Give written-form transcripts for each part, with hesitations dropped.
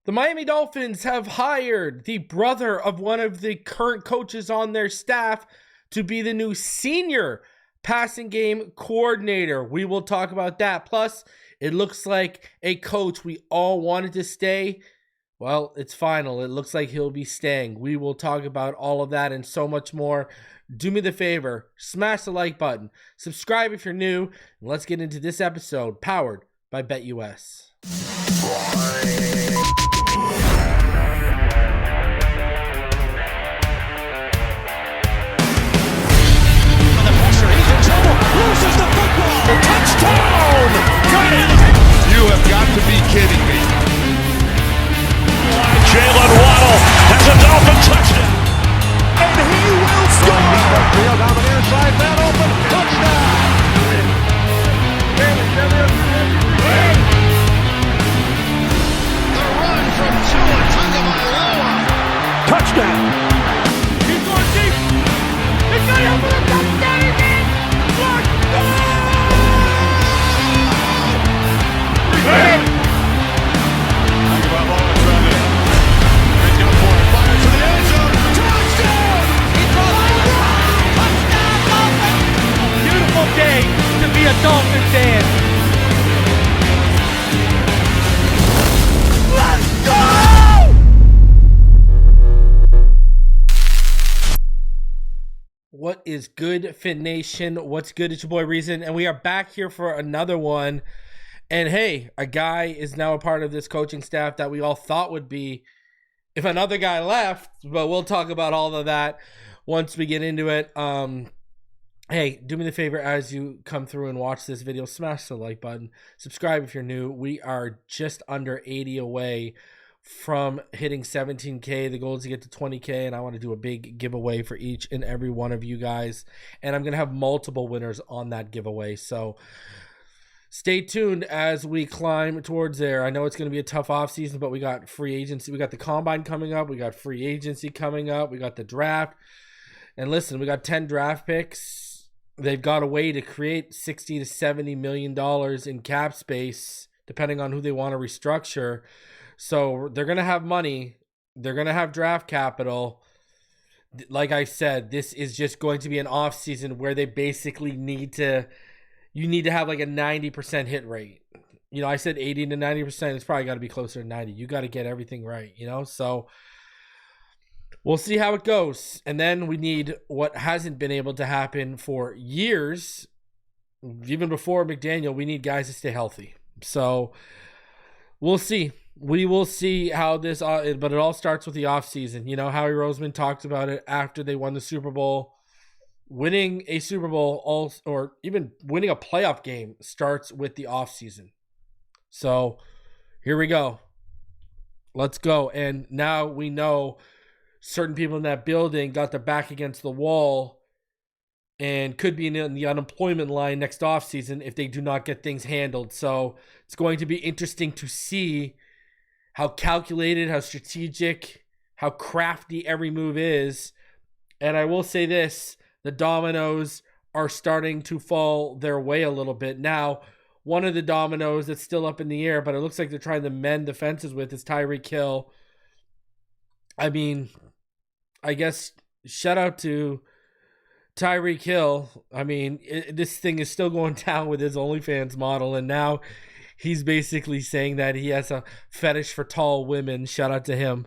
The Miami Dolphins have hired the brother of one of the current coaches on their staff to be the new senior passing game coordinator. We will talk about that. Plus, it looks like a coach we all wanted to stay. Well, it's final. It looks like he'll be staying. We will talk about all of that and so much more. Do me the favor, smash the like button, subscribe if you're new, and let's get into this episode powered by BetUS. Loses the football. Touchdown! Got it! You have got to be kidding me. Jalen Waddle has a Dolphin touchdown. And he will score! Field down the near side, man open. Touchdown! The run from Tagovailoa. Touchdown! He's going deep. He's going over the touchdown again. Beautiful day to be a Dolphin fan. Let's go! What is good, Fin Nation? What's good? It's your boy Reason, and we are back here for another one. And hey, a guy is now a part of this coaching staff that we all thought would be if another guy left, but we'll talk about all of that once we get into it. Hey, do me the favor as you come through and watch this video, smash the like button, subscribe if you're new. We are just under 80 away from hitting 17K. The goal is to get to 20K, and I want to do a big giveaway for each and every one of you guys. And I'm going to have multiple winners on that giveaway. So stay tuned as we climb towards there. I know it's going to be a tough offseason, but we got free agency. We got the combine coming up. We got free agency coming up. We got the draft. And listen, we got 10 draft picks. They've got a way to create $60 to $70 million in cap space, depending on who they want to restructure. So they're going to have money. They're going to have draft capital. Like I said, this is just going to be an offseason where they basically need to have like a 90% hit rate. You know, I said 80 to 90%. It's probably got to be closer to 90. You got to get everything right, you know? So we'll see how it goes. And then we need what hasn't been able to happen for years. Even before McDaniel, we need guys to stay healthy. So we'll see. We will see how this, but it all starts with the offseason. You know, Howie Roseman talked about it after they won the Super Bowl. Winning a Super Bowl or even winning a playoff game starts with the offseason. So here we go. Let's go. And now we know certain people in that building got their back against the wall and could be in the unemployment line next offseason if they do not get things handled. So it's going to be interesting to see how calculated, how strategic, how crafty every move is. And I will say this, the dominoes are starting to fall their way a little bit. Now, one of the dominoes that's still up in the air, but it looks like they're trying to mend the fences with, is Tyreek Hill. I mean, I guess shout out to Tyreek Hill. I mean, this thing is still going down with his OnlyFans model, and now he's basically saying that he has a fetish for tall women. Shout out to him.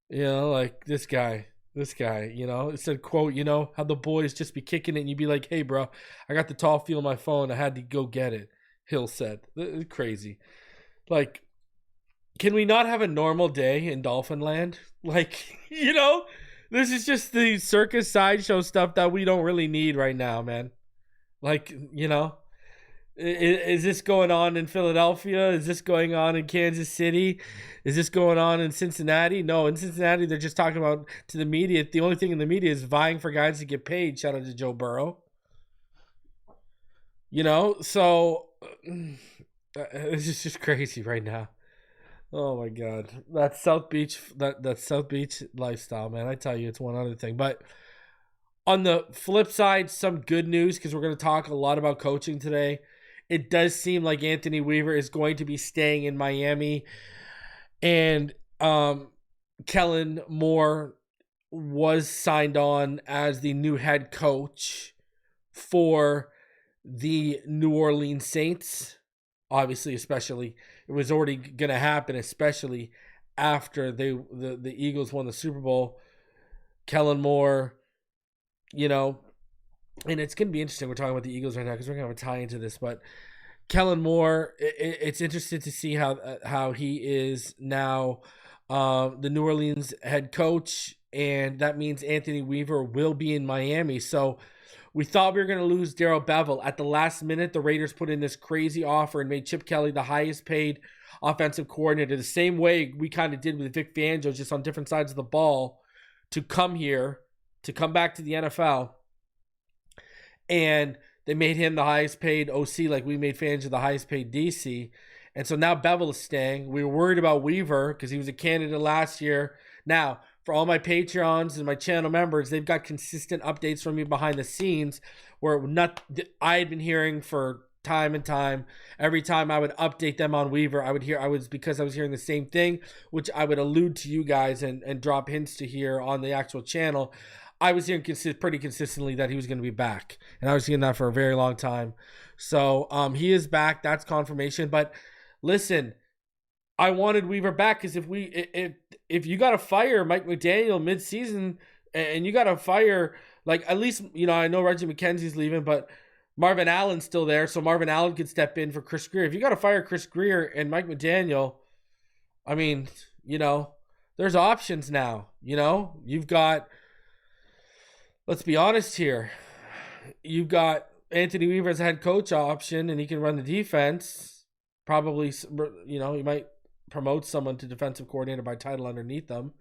You know, like this guy, you know, it said, quote, you know, how the boys just be kicking it and you'd be like, hey, bro, I got the tall feel on my phone. I had to go get it. Hill said. Crazy. Like, can we not have a normal day in Dolphin land? Like, you know, this is just the circus sideshow stuff that we don't really need right now, man. Like, you know, is this going on in Philadelphia? Is this going on in Kansas City? Is this going on in Cincinnati? No, in Cincinnati, they're just talking about to the media. The only thing in the media is vying for guys to get paid. Shout out to Joe Burrow. You know, so it's just crazy right now. Oh my God, that South Beach lifestyle, man. I tell you, it's one other thing. But on the flip side, some good news, because we're going to talk a lot about coaching today. It does seem like Anthony Weaver is going to be staying in Miami. And Kellen Moore was signed on as the new head coach for the New Orleans Saints. Obviously, especially, it was already going to happen, especially after the Eagles won the Super Bowl. Kellen Moore, and it's going to be interesting. We're talking about the Eagles right now because we're going to have a tie into this, but Kellen Moore, it's interesting to see how he is now the New Orleans head coach, and that means Anthony Weaver will be in Miami. So we thought we were going to lose Darrell Bevell. At the last minute, the Raiders put in this crazy offer and made Chip Kelly the highest paid offensive coordinator, the same way we kind of did with Vic Fangio, just on different sides of the ball, to come back to the NFL. And they made him the highest paid OC, like we made Fangio the highest paid DC. And so now Bevell is staying. We were worried about Weaver because he was a candidate last year. Now, for all my Patreons and my channel members, they've got consistent updates from me behind the scenes where I had been hearing for time and time. Every time I would update them on Weaver, because I was hearing the same thing, which I would allude to you guys and drop hints to here on the actual channel. I was hearing pretty consistently that he was going to be back, and I was hearing that for a very long time. So he is back. That's confirmation. But listen, I wanted Weaver back because if you got to fire Mike McDaniel mid-season and you got to fire, like, at least, I know Reggie McKenzie's leaving, but Marvin Allen's still there, so Marvin Allen could step in for Chris Grier. If you got to fire Chris Grier and Mike McDaniel, I mean, there's options now. You've got, let's be honest here, you've got Anthony Weaver as a head coach option, and he can run the defense. Probably, he might promote someone to defensive coordinator by title underneath them.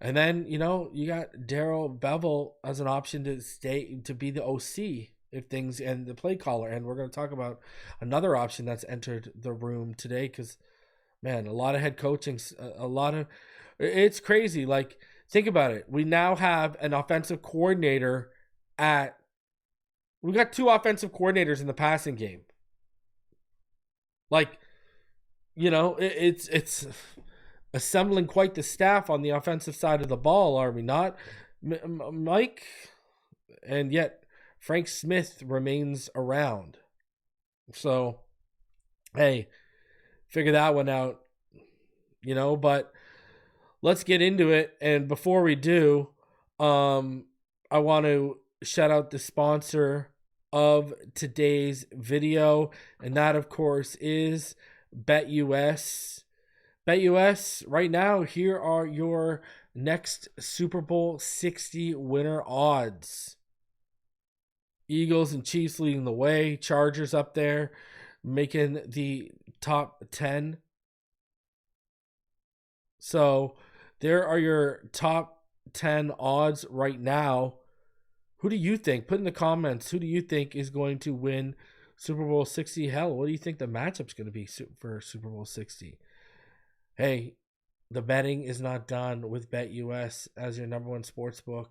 And then, you got Darrell Bevell as an option to be the OC if things, and the play caller. And we're going to talk about another option that's entered the room today because, man, a lot of head coaching, it's crazy. Like, think about it. We now have an offensive coordinator we got two offensive coordinators in the passing game. Like, it's assembling quite the staff on the offensive side of the ball, are we not, Mike? And yet Frank Smith remains around. So, hey, figure that one out, but let's get into it. And before we do, I want to shout out the sponsor of today's video, and that, of course, is BetUS. BetUS, right now, here are your next Super Bowl 60 winner odds. Eagles and Chiefs leading the way. Chargers up there, making the top 10. So there are your top 10 odds right now. Who do you think? Put in the comments, who do you think is going to win Super Bowl 60? Hell, what do you think the matchup's going to be for Super Bowl 60? Hey, the betting is not done with BetUS as your number one sportsbook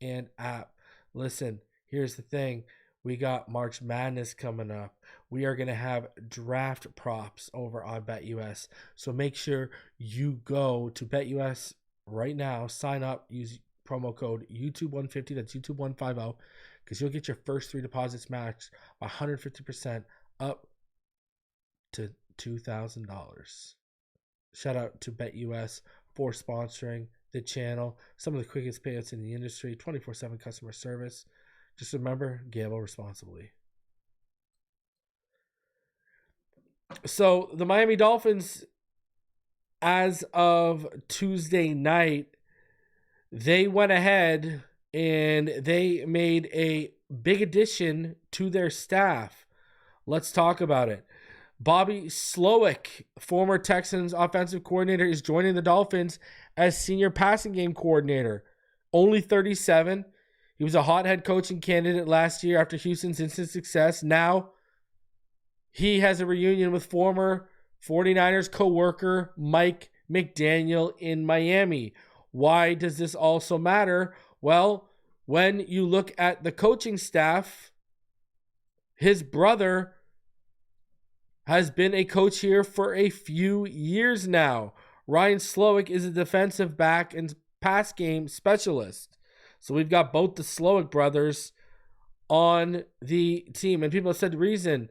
and app. Listen, here's the thing. We got March Madness coming up. We are going to have draft props over on BetUS. So make sure you go to BetUS right now. Sign up. Use promo code YouTube150. That's YouTube150. Because you'll get your first 3 deposits matched by 150% up to $2,000. Shout out to BetUS for sponsoring the channel. Some of the quickest payouts in the industry. 24/7 customer service. Just remember, gamble responsibly. So the Miami Dolphins, as of Tuesday night, they went ahead and they made a big addition to their staff. Let's talk about it. Bobby Slowik, former Texans offensive coordinator, is joining the Dolphins as senior passing game coordinator. Only 37. He was a hot head coaching candidate last year after Houston's instant success. Now he has a reunion with former 49ers co-worker Mike McDaniel in Miami. Why does this also matter? Well, when you look at the coaching staff, his brother has been a coach here for a few years now. Ryan Slowik is a defensive back and pass game specialist. So we've got both the Slowik brothers on the team. And people have said, reason,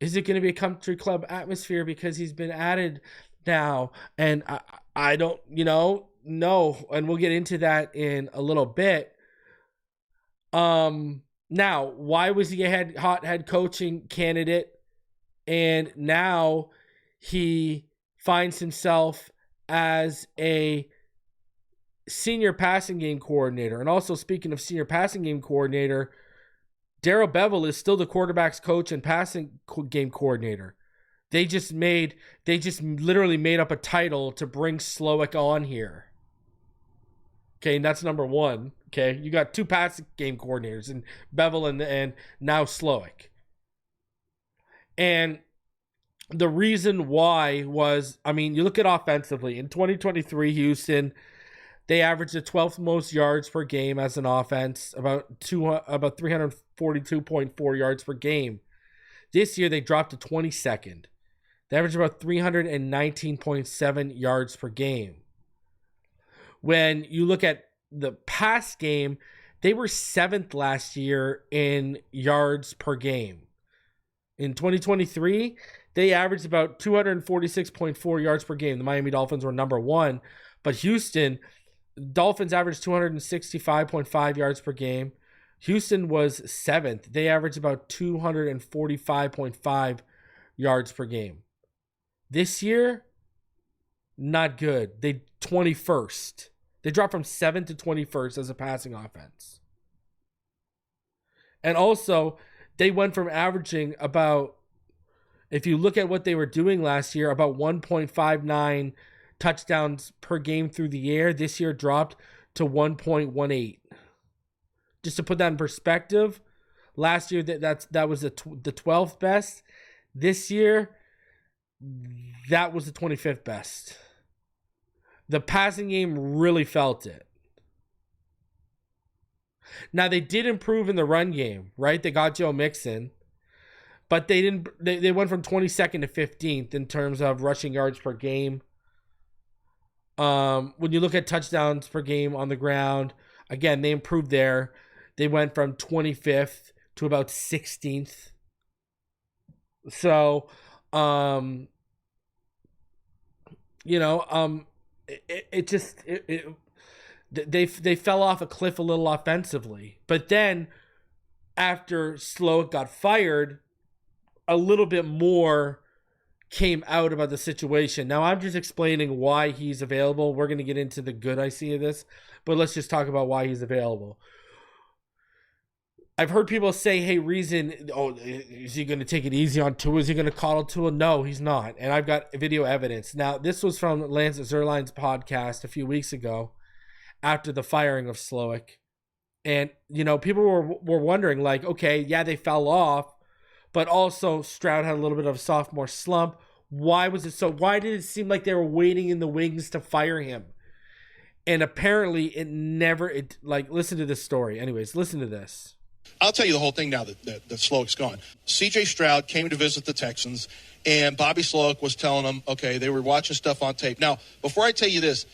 is it going to be a country club atmosphere because he's been added now? And I don't, no. And we'll get into that in a little bit. Now, why was he a hot head coaching candidate? And now he finds himself as a senior passing game coordinator. And also, speaking of senior passing game coordinator, Darrell Bevell is still the quarterback's coach and passing game coordinator. They just literally made up a title to bring Slowik on here. Okay, and that's number one. Okay, you got two passing game coordinators, and Bevell and now Slowik. And the reason why was, you look at offensively. In 2023, Houston, they averaged the 12th most yards per game as an offense, about 342.4 yards per game. This year, they dropped to 22nd. They averaged about 319.7 yards per game. When you look at the pass game, they were 7th last year in yards per game. In 2023, they averaged about 246.4 yards per game. The Miami Dolphins were number 1, but Houston, Dolphins averaged 265.5 yards per game. Houston was 7th. They averaged about 245.5 yards per game. This year, not good. They 21st. They dropped from 7th to 21st as a passing offense. And also, they went from averaging about, if you look at what they were doing last year, about 1.59 touchdowns per game through the air. This year dropped to 1.18. Just to put that in perspective, last year that was the 12th best. This year, that was the 25th best. The passing game really felt it. Now, they did improve in the run game, right? They got Joe Mixon, but they didn't. They went from 22nd to 15th in terms of rushing yards per game. When you look at touchdowns per game on the ground, again, they improved there. They went from 25th to about 16th. So, they fell off a cliff a little offensively. But then after Slowik got fired, a little bit more came out about the situation. Now, I'm just explaining why he's available. We're going to get into the good I see of this, but let's just talk about why he's available. I've heard people say, hey, reason, is he going to take it easy on Tua? Is he going to coddle Tua? No, he's not. And I've got video evidence. Now, this was from Lance Zierlein's podcast a few weeks ago after the firing of Slowik. And, people were wondering, like, okay, yeah, they fell off, but also Stroud had a little bit of a sophomore slump. Why was it so? Why did it seem like they were waiting in the wings to fire him? And apparently listen to this story. Anyways, listen to this. I'll tell you the whole thing now that Slowik's gone. CJ Stroud came to visit the Texans, and Bobby Slowik was telling them, okay, they were watching stuff on tape. Now, before I tell you this,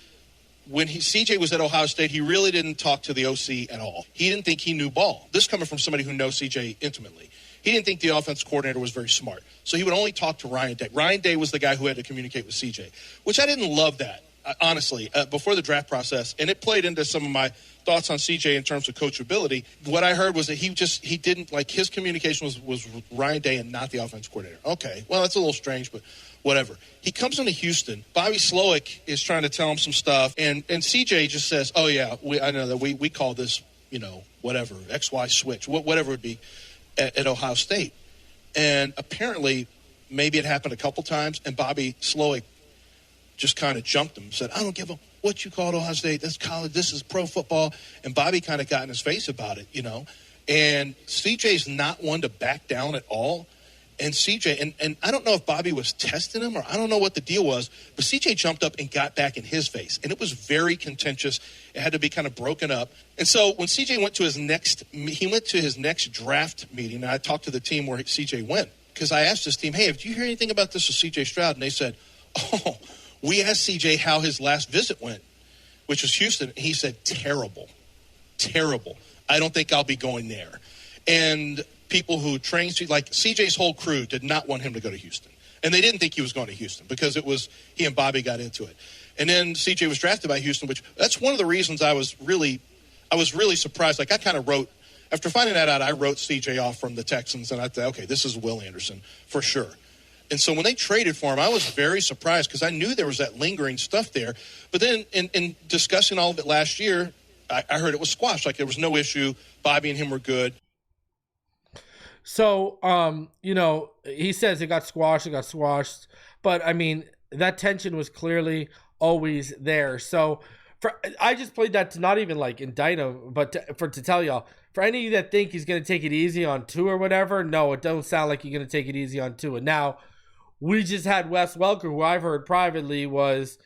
when CJ was at Ohio State, he really didn't talk to the OC at all. He didn't think he knew ball. This coming from somebody who knows CJ intimately. He didn't think the offense coordinator was very smart. So he would only talk to Ryan Day. Ryan Day was the guy who had to communicate with CJ, which I didn't love that, honestly, before the draft process. And it played into some of my thoughts on CJ in terms of coachability. What I heard was that he didn't, like, his communication was Ryan Day and not the offense coordinator. Okay, well, that's a little strange, but whatever. He comes into Houston. Bobby Slowik is trying to tell him some stuff, and CJ just says, oh, yeah, I know that we call this, whatever, XY switch, whatever it would be at Ohio State. And apparently, maybe it happened a couple times, and Bobby Slowik just kind of jumped him, said, I don't give a what you call Ohio State. That's college. This is pro football. And Bobby kind of got in his face about it, And CJ's not one to back down at all. And CJ, and I don't know if Bobby was testing him or I don't know what the deal was, but CJ jumped up and got back in his face. And it was very contentious. It had to be kind of broken up. And so when CJ went to his next draft meeting, and I talked to the team where CJ went, because I asked this team, hey, did you hear anything about this with CJ Stroud? And they said, oh, We asked CJ how his last visit went, which was Houston. He said, terrible. I don't think I'll be going there. And people who train, like CJ's whole crew did not want him to go to Houston. And they didn't think he was going to Houston because it was he and Bobby got into it. And then CJ was drafted by Houston, which that's one of the reasons I was really surprised. Like I kind of wrote, after finding that out, I wrote CJ off from the Texans. And I thought, okay, this is Will Anderson for sure. And so when they traded for him, I was very surprised because I knew there was that lingering stuff there. But then in discussing all of it last year, I heard it was squashed. Like there was no issue. Bobby and him were good. So, he says it got squashed. But, I mean, that tension was clearly always there. So, I just played that to not even, like, indict him, but to tell y'all, for any of you that think he's going to take it easy on Tua or whatever, no, it don't sound like you're going to take it easy on Tua. Now, we just had Wes Welker, who I've heard privately was,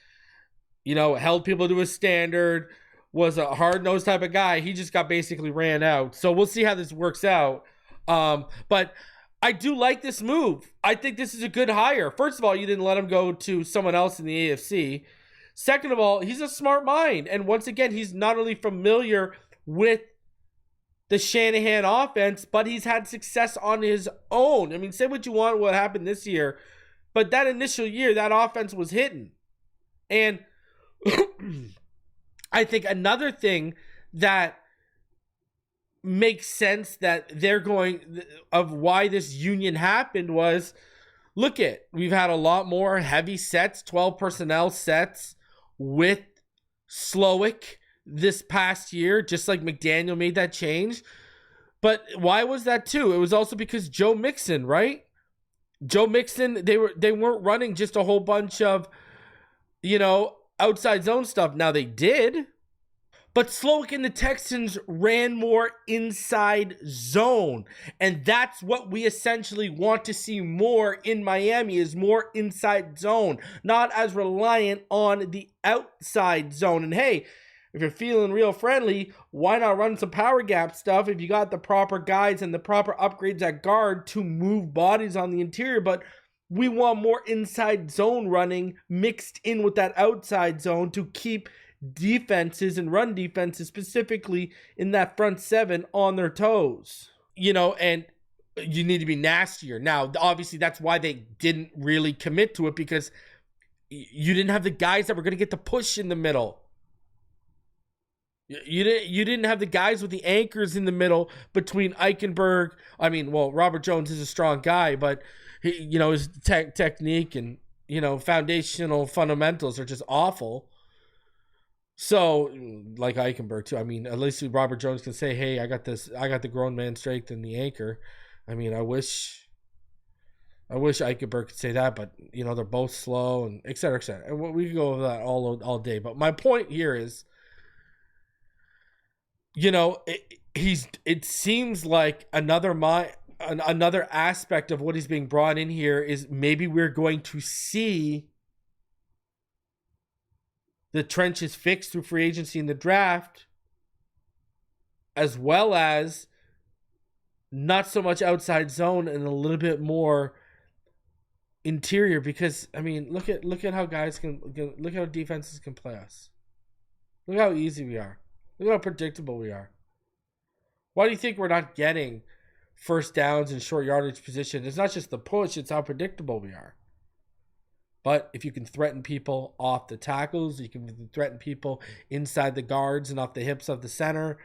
held people to a standard, was a hard-nosed type of guy. He just got basically ran out. So we'll see how this works out. But I do like this move. I think this is a good hire. First of all, you didn't let him go to someone else in the AFC. Second of all, he's a smart mind. And once again, he's not only familiar with the Shanahan offense, but he's had success on his own. I mean, say what you want what happened this year, but that initial year, that offense was hitting. And I think another thing that makes sense that they're going of why this union happened was, we've had a lot more heavy sets, 12 personnel sets with Slowik this past year, just like McDaniel made that change. But why was that too? It was also because Joe Mixon, right? Joe Mixon, they weren't running just a whole bunch of, outside zone stuff. Now they did. But Slowik and the Texans ran more inside zone. And that's what we essentially want to see more in Miami, is more inside zone. Not as reliant on the outside zone. And hey, if you're feeling real friendly, why not run some power gap stuff if you got the proper guys and the proper upgrades at guard to move bodies on the interior? But we want more inside zone running mixed in with that outside zone to keep defenses and run defenses, specifically in that front seven, on their toes. And you need to be nastier. Now, obviously, that's why they didn't really commit to it, because you didn't have the guys that were going to get the push in the middle. You didn't have the guys with the anchors in the middle between Eichenberg. I mean, well, Robert Jones is a strong guy, but his technique and foundational fundamentals are just awful. So, like Eichenberg too. I mean, at least Robert Jones can say, "Hey, I got this. I got the grown man strength and the anchor." I mean, I wish Eichenberg could say that, but they're both slow and et cetera, et cetera. And we could go over that all day. But my point here is, it seems like another aspect of what is being brought in here is maybe we're going to see the trenches fixed through free agency and the draft, as well as not so much outside zone and a little bit more interior. Because I mean, look at how guys look how defenses can play us. Look how easy we are. Look how predictable we are. Why do you think we're not getting first downs in short yardage position? It's not just the push, it's how predictable we are. But if you can threaten people off the tackles, you can threaten people inside the guards and off the hips of the center,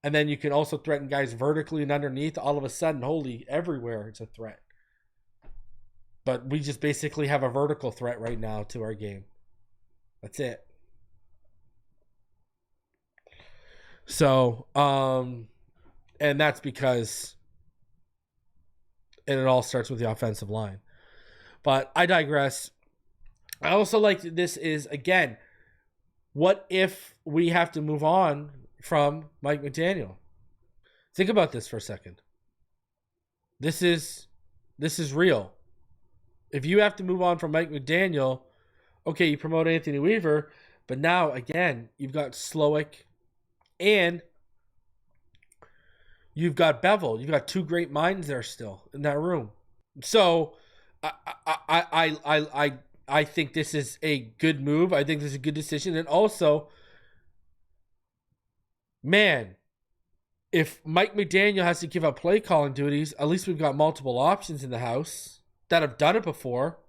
and then you can also threaten guys vertically and underneath, all of a sudden, everywhere it's a threat. But we just basically have a vertical threat right now to our game. That's it. So, and that's because, and it all starts with the offensive line. But I digress. I also like this is, again, what if we have to move on from Mike McDaniel? Think about this for a second. This is real. If you have to move on from Mike McDaniel, okay, you promote Anthony Weaver, but now, again, you've got Slowik and you've got Bevel. You've got two great minds there still in that room. So I I think this is a good move. I think this is a good decision. And also, man, if Mike McDaniel has to give up play calling duties, at least we've got multiple options in the house that have done it before.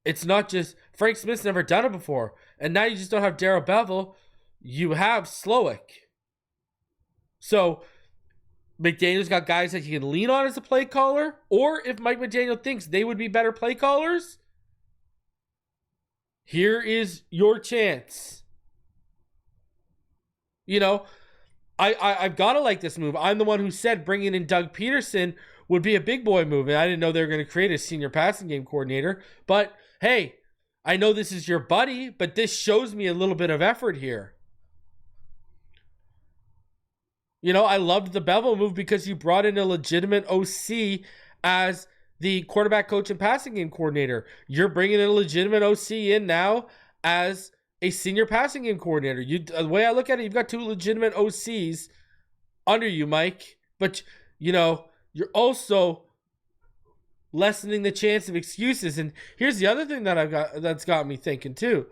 It's not just Frank Smith's never done it before. And now you just don't have Darrell Bevell. You have Slowik. So McDaniel's got guys that he can lean on as a play caller. Or if Mike McDaniel thinks they would be better play callers, here is your chance. You know, I've got to like this move. I'm the one who said bringing in Doug Peterson would be a big boy move. And I didn't know they were going to create a senior passing game coordinator. But hey, I know this is your buddy, but this shows me a little bit of effort here. You know, I loved the Bevell move because you brought in a legitimate OC as the quarterback coach and passing game coordinator. You're bringing in a legitimate OC in now as a senior passing game coordinator. The way I look at it, you've got two legitimate OCs under you, Mike. But, you know, you're also lessening the chance of excuses. And here's the other thing that's got me thinking too.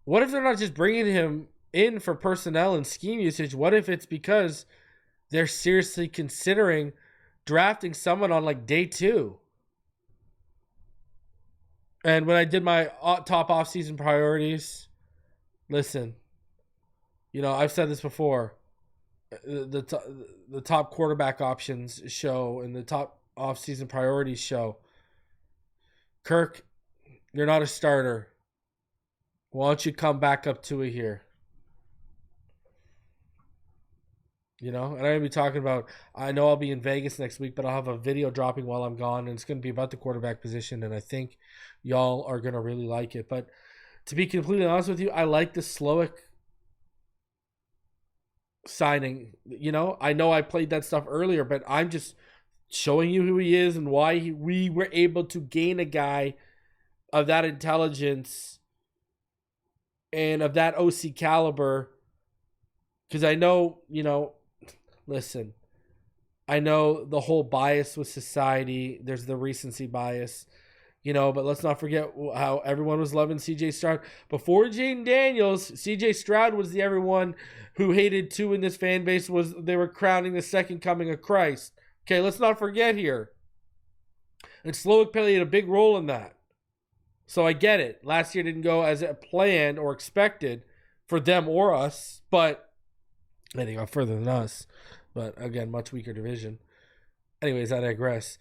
What if they're not just bringing him in for personnel and scheme usage? What if it's because they're seriously considering drafting someone on like day 2? And when I did my top offseason priorities, listen, you know, I've said this before, the top quarterback options show and the top offseason priorities show. Kirk, you're not a starter. Why don't you come back up to it here? You know, and I'm going to be talking about, I know I'll be in Vegas next week, but I'll have a video dropping while I'm gone, and it's going to be about the quarterback position, and I think y'all are going to really like it. But to be completely honest with you, I like the Slowik signing. You know I played that stuff earlier, but I'm just showing you who he is and why we were able to gain a guy of that intelligence and of that OC caliber. Because I know, you know, listen, I know the whole bias with society. There's the recency bias, you know, but let's not forget how everyone was loving CJ Stroud. Before Jaden Daniels, CJ Stroud was the everyone who hated too in this fan base. They were crowning the second coming of Christ. Okay, let's not forget here. And Slowik played a big role in that. So I get it. Last year didn't go as planned or expected for them or us, but they got further than us. But again, much weaker division. Anyways, I digress.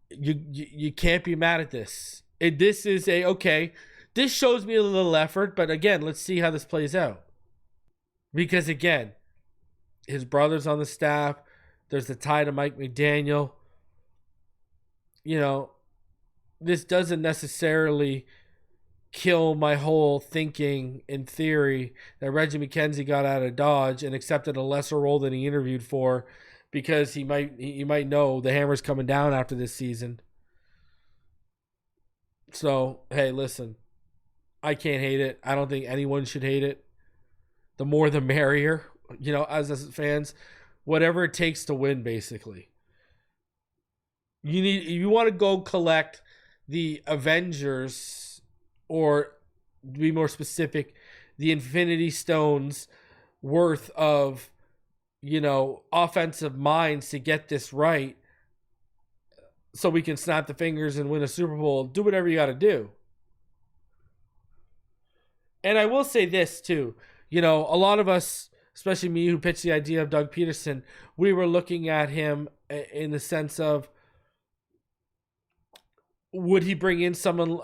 You can't be mad at this. This is this shows me a little effort, but again, let's see how this plays out. Because again, his brother's on the staff. There's the tie to Mike McDaniel. You know, this doesn't necessarily kill my whole thinking in theory that Reggie McKenzie got out of Dodge and accepted a lesser role than he interviewed for because he might know the hammer's coming down after this season. So, hey, listen, I can't hate it. I don't think anyone should hate it. The more the merrier, you know, as fans, whatever it takes to win, basically. You want to go collect the Avengers, or to be more specific, the Infinity Stones worth of, you know, offensive minds to get this right so we can snap the fingers and win a Super Bowl. Do whatever you got to do. And I will say this too, you know, a lot of us, especially me who pitched the idea of Doug Peterson, we were looking at him in the sense of, would he bring in someone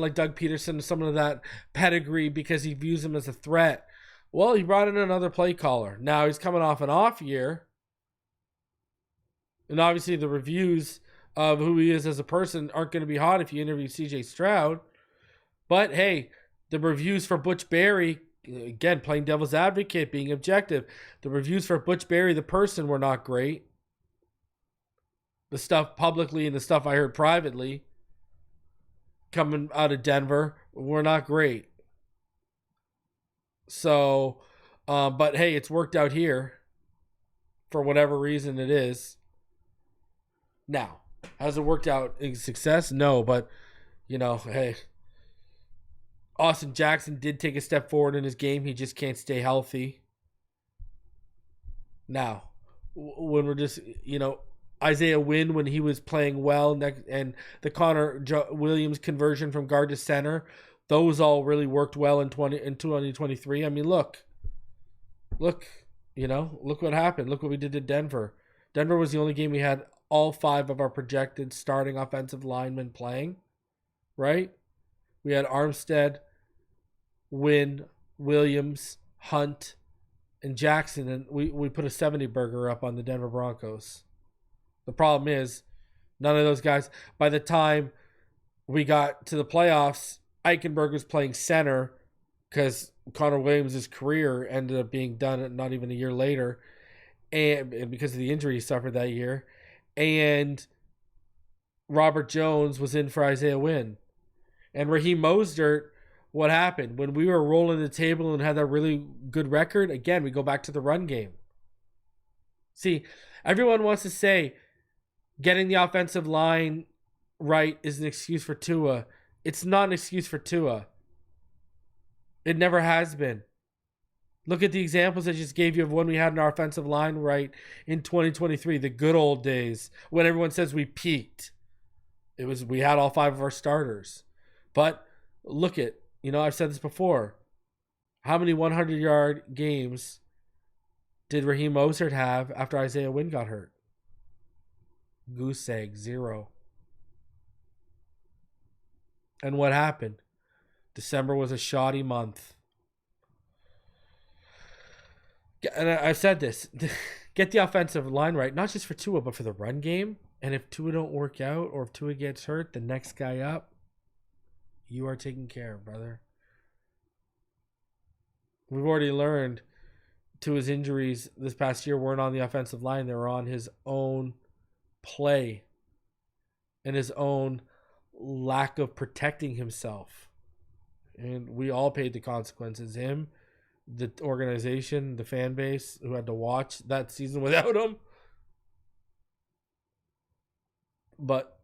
like Doug Peterson, someone of that pedigree, because he views him as a threat? Well, he brought in another play caller. Now he's coming off an off year. And obviously the reviews of who he is as a person aren't going to be hot if you interview CJ Stroud. But hey, the reviews for Butch Barry, again, playing devil's advocate, being objective, the reviews for Butch Barry, the person, were not great. The stuff publicly and the stuff I heard privately coming out of Denver were not great. So, but hey, it's worked out here for whatever reason it is. Now, has it worked out in success? No, but hey, Austin Jackson did take a step forward in his game. He just can't stay healthy. Now, when we're just, Isaiah Wynn, when he was playing well, and the Connor Williams conversion from guard to center, those all really worked well in 2023. I mean, look what happened. Look what we did to Denver. Denver was the only game we had all 5 of our projected starting offensive linemen playing, right? We had Armstead, Wynn, Williams, Hunt, and Jackson, and we put a 70 burger up on the Denver Broncos. The problem is, none of those guys, by the time we got to the playoffs, Eichenberg was playing center because Connor Williams' career ended up being done not even a year later, and because of the injury he suffered that year. And Robert Jones was in for Isaiah Wynn. And Raheem Mostert, what happened? When we were rolling the table and had that really good record, again, we go back to the run game. See, everyone wants to say getting the offensive line right is an excuse for Tua. It's not an excuse for Tua. It never has been. Look at the examples I just gave you of when we had our offensive line right in 2023, the good old days, when everyone says we peaked. We had all 5 of our starters. But look at, I've said this before. How many 100-yard games did Raheem Mostert have after Isaiah Wynn got hurt? Goose egg, 0. And what happened? December was a shoddy month. And I've said this. Get the offensive line right, not just for Tua, but for the run game. And if Tua don't work out or if Tua gets hurt, the next guy up, you are taken care of, brother. We've already learned Tua's injuries this past year weren't on the offensive line. They were on his own play and his own lack of protecting himself. And we all paid the consequences. Him, the organization, the fan base who had to watch that season without him. But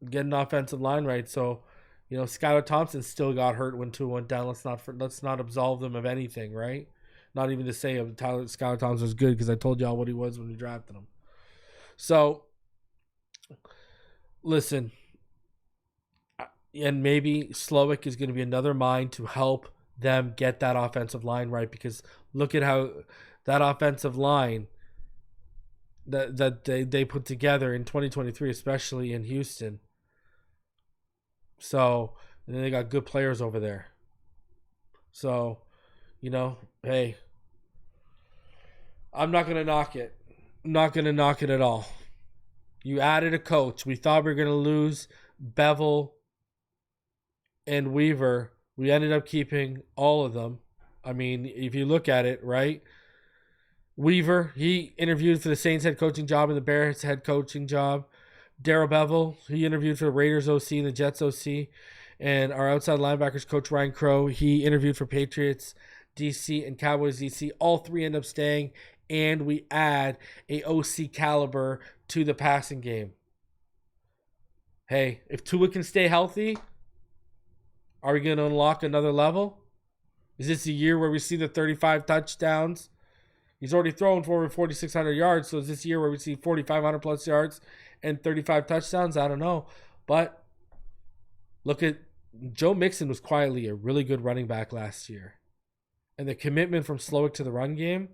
get an offensive line right. So, Skylar Thompson still got hurt when Tua went down. Let's not absolve them of anything, right? Not even to say Skylar Thompson was good, because I told y'all what he was when we drafted him. So, listen, and maybe Slowik is going to be another mind to help them get that offensive line right, because look at how that offensive line that they put together in 2023, especially in Houston. So, and then they got good players over there. So, hey, I'm not going to knock it. I'm not going to knock it at all. You added a coach. We thought we were going to lose Bevel and Weaver. We ended up keeping all of them. I mean, if you look at it, right? Weaver, he interviewed for the Saints head coaching job and the Bears head coaching job. Darrell Bevel, he interviewed for the Raiders OC and the Jets OC. And our outside linebackers coach, Ryan Crow, he interviewed for Patriots DC and Cowboys DC. All 3 end up staying, and we add a OC caliber to the passing game. Hey, if Tua can stay healthy, are we going to unlock another level? Is this a year where we see the 35 touchdowns? He's already thrown for over 4,600 yards, so is this year where we see 4,500 plus yards and 35 touchdowns? I don't know. But look at Joe Mixon was quietly a really good running back last year. And the commitment from Slowik to the run game,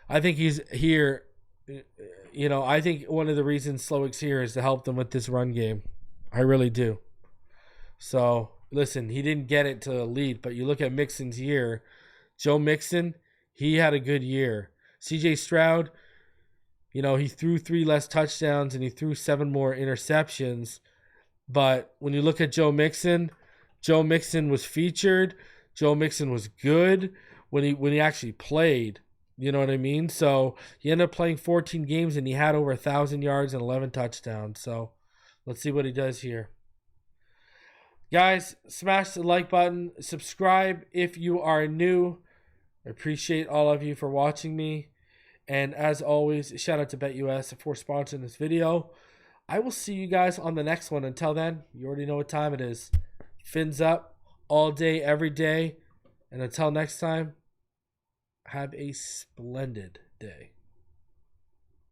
I think he's here. I think one of the reasons Slowik's here is to help them with this run game. I really do. So, listen, he didn't get it to elite, but you look at Mixon's year. Joe Mixon, he had a good year. CJ Stroud, he threw 3 less touchdowns and he threw 7 more interceptions. But when you look at Joe Mixon was featured. Joe Mixon was good when he actually played. You know what I mean? So he ended up playing 14 games and he had over 1,000 yards and 11 touchdowns. So let's see what he does here. Guys, smash the like button. Subscribe if you are new. I appreciate all of you for watching me. And as always, shout out to BetUS for sponsoring this video. I will see you guys on the next one. Until then, you already know what time it is. Fins up all day, every day. And until next time, have a splendid day.